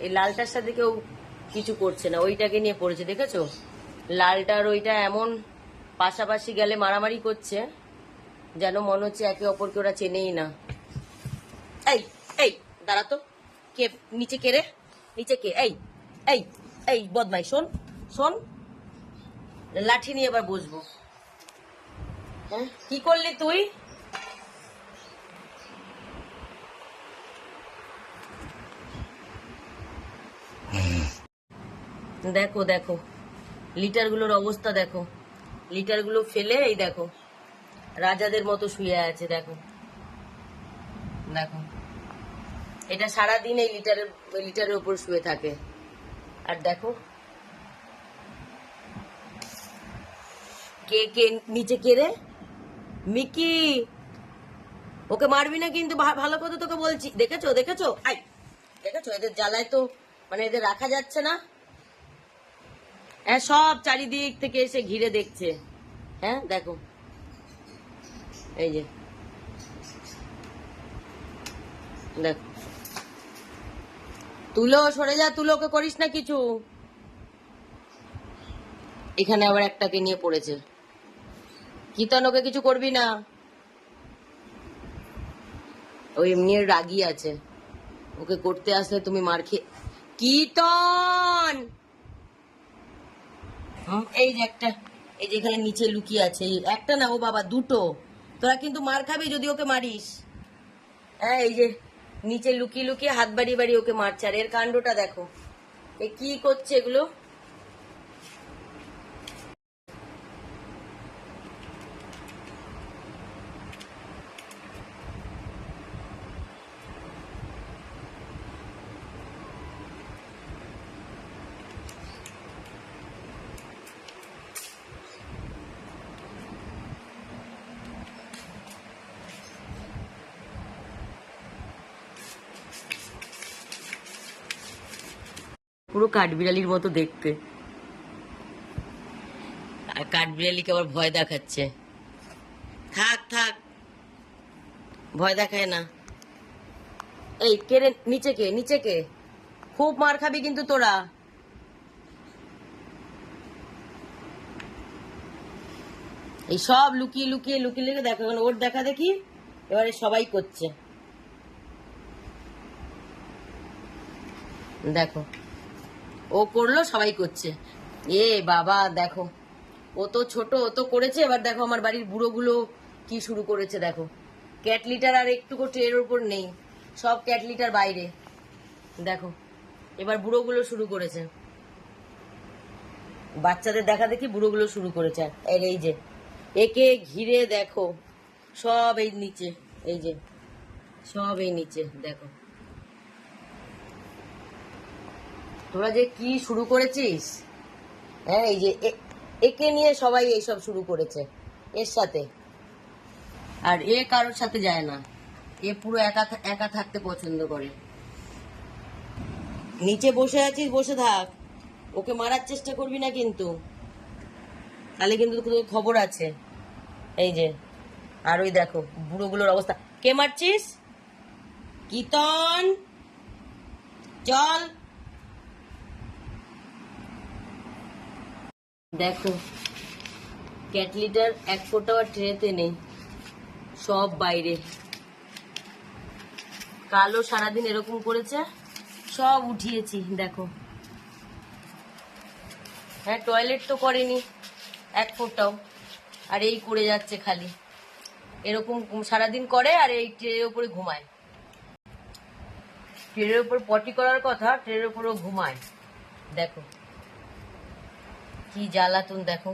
এই লালটার সাথে কেউ কিছু করছে না, ওইটাকে নিয়ে পড়েছে, দেখেছো? লালটার ওইটা এমন পাশাপাশি গেলে মারামারি করছে, যেন মনে হচ্ছে একে অপরকে ওরা চেনেই না। এই এই দাঁড়া তো, কে নিচে, কে রে নিচে, কে? এই এই এই বদমাই, শোন শোন, লাঠি নিয়ে এবার বসবো। হ্যাঁ, কি করলি তুই? দেখো দেখো লিটারগুলোর অবস্থা দেখো, লিটারগুলো ফেলে এই দেখো রাজাদের মতো শুয়ে আছে, দেখো দেখো। এটা সারাদিন এই লিটারের উপর শুয়ে থাকে। আর দেখো কে কে নিচে, কে রে? মিকি, ওকে মারবি না কিন্তু, ভালো কথা তোকে বলছি। দেখেছো দেখেছো, আই দেখেছো, এদের জ্বালায় তো মানে এদের রাখা যাচ্ছে না। হ্যাঁ, সব চারিদিক থেকে এসে ঘিরে দেখছে। হ্যাঁ দেখো, এই যে দেখো, তুলো সরে যা, তুলো, ওকে করিস না কিছু। এখানে আবার একটাকে নিয়ে পড়েছে। কীর্তন, ওকে কিছু করবি না, ও এমনি রাগি আছে, ওকে করতে আসলে তুমি মার খেয়ে। কীর্তন, এই যে একটা, এই যে এখানে নিচে লুকিয়ে আছে, একটা না ও বাবা দুটো, তোরা কিন্তু মার খাবি যদি ওকে মারিস। হ্যাঁ, এই যে নিচে লুকিয়ে লুকিয়ে হাত বাড়িয়ে বাড়িয়ে ওকে মারছে। আর এর কাণ্ডটা দেখো, এ কি করছে এগুলো। পুরো কাঠবিড়ালির মতো দেখতে, আর কাঠবিড়ালিকে আবার ভয় দেখাচ্ছে। থাক থাক, ভয় দেখায় না। এই কে রে নিচে, কে নিচে, কে? খুব মার খাবি কিন্তু তোরা। এই সব লুকিয়ে লুকিয়ে লুকিয়ে লুকিয়ে দেখো, এখন ওর দেখা দেখি এবারে সবাই করছে। দেখো ও করলো, সবাই করছে। এ বাবা দেখো, ও তো ছোট, ও তো করেছে, এবার দেখো আমার বাড়ির বুড়োগুলো কি শুরু করেছে। দেখো ক্যাট লিটার আর একটুকু ট্রের ওপর নেই, সব ক্যাট লিটার বাইরে। দেখো এবার বুড়োগুলো শুরু করেছে, বাচ্চাদের দেখা দেখি বুড়োগুলো শুরু করেছে। আর এই যে একে ঘিরে দেখো, সব এই নিচে, এই যে সব এই নিচে দেখো, তোরা যে কি শুরু করেছিস। হ্যাঁ, এই যে একে নিয়ে সবাই এইসব শুরু করেছে এর সাথে। আর এ কারোর সাথে যায় না, এ পুরো একা একা থাকতে পছন্দ করে। নিচে বসে আছিস, বসে থাক, ওকে মারার চেষ্টা করবি না কিন্তু, তাহলে কিন্তু তোর খবর আছে। এই যে, আর ওই দেখো বুড়োগুলোর অবস্থা। কে মারছিস? কীর্তন, চল। দেখো ক্যাট লিটার এক ফোঁটাও ট্রেতে নেই, সব বাইরে। কালো সারাদিন এরকম করেছে, সব উঠিয়েছি দেখো। হ্যাঁ, টয়লেট তো করেনি এক ফোঁটাও, আর এই করে যাচ্ছে খালি, এরকম সারাদিন করে আর এই ট্রের উপরে ঘুমায়। ট্রের উপর পটি করার কথা, ট্রের উপরও ঘুমায়। দেখো কি জ্বালাতন, দেখো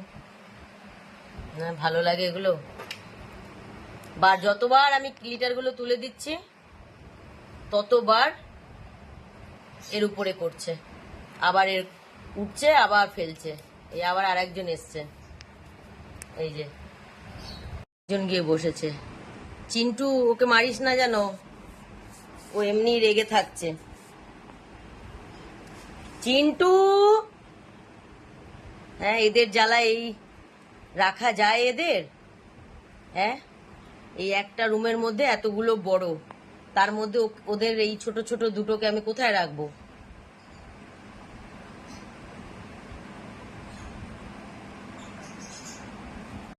না ভালো লাগে এগুলো। যতবার আমি লিটারগুলো তুলে দিচ্ছি ততবার এর উপরে করছে, আবার এর উঠছে, আবার ফেলছে। এই আবার আরেকজন এসছে, এই যে একজন গিয়ে বসেছে। চিন্টু, ওকে মারিস না জানো, ও এমনি রেগে থাকছে। চিন্টু, হ্যাঁ এদের জ্বালায় এই রাখা যায় এদের? হ্যাঁ, এই একটা রুমের মধ্যে এতগুলো বড়, তার মধ্যে ওদের এই ছোট ছোট দুটোকে আমি কোথায় রাখবো?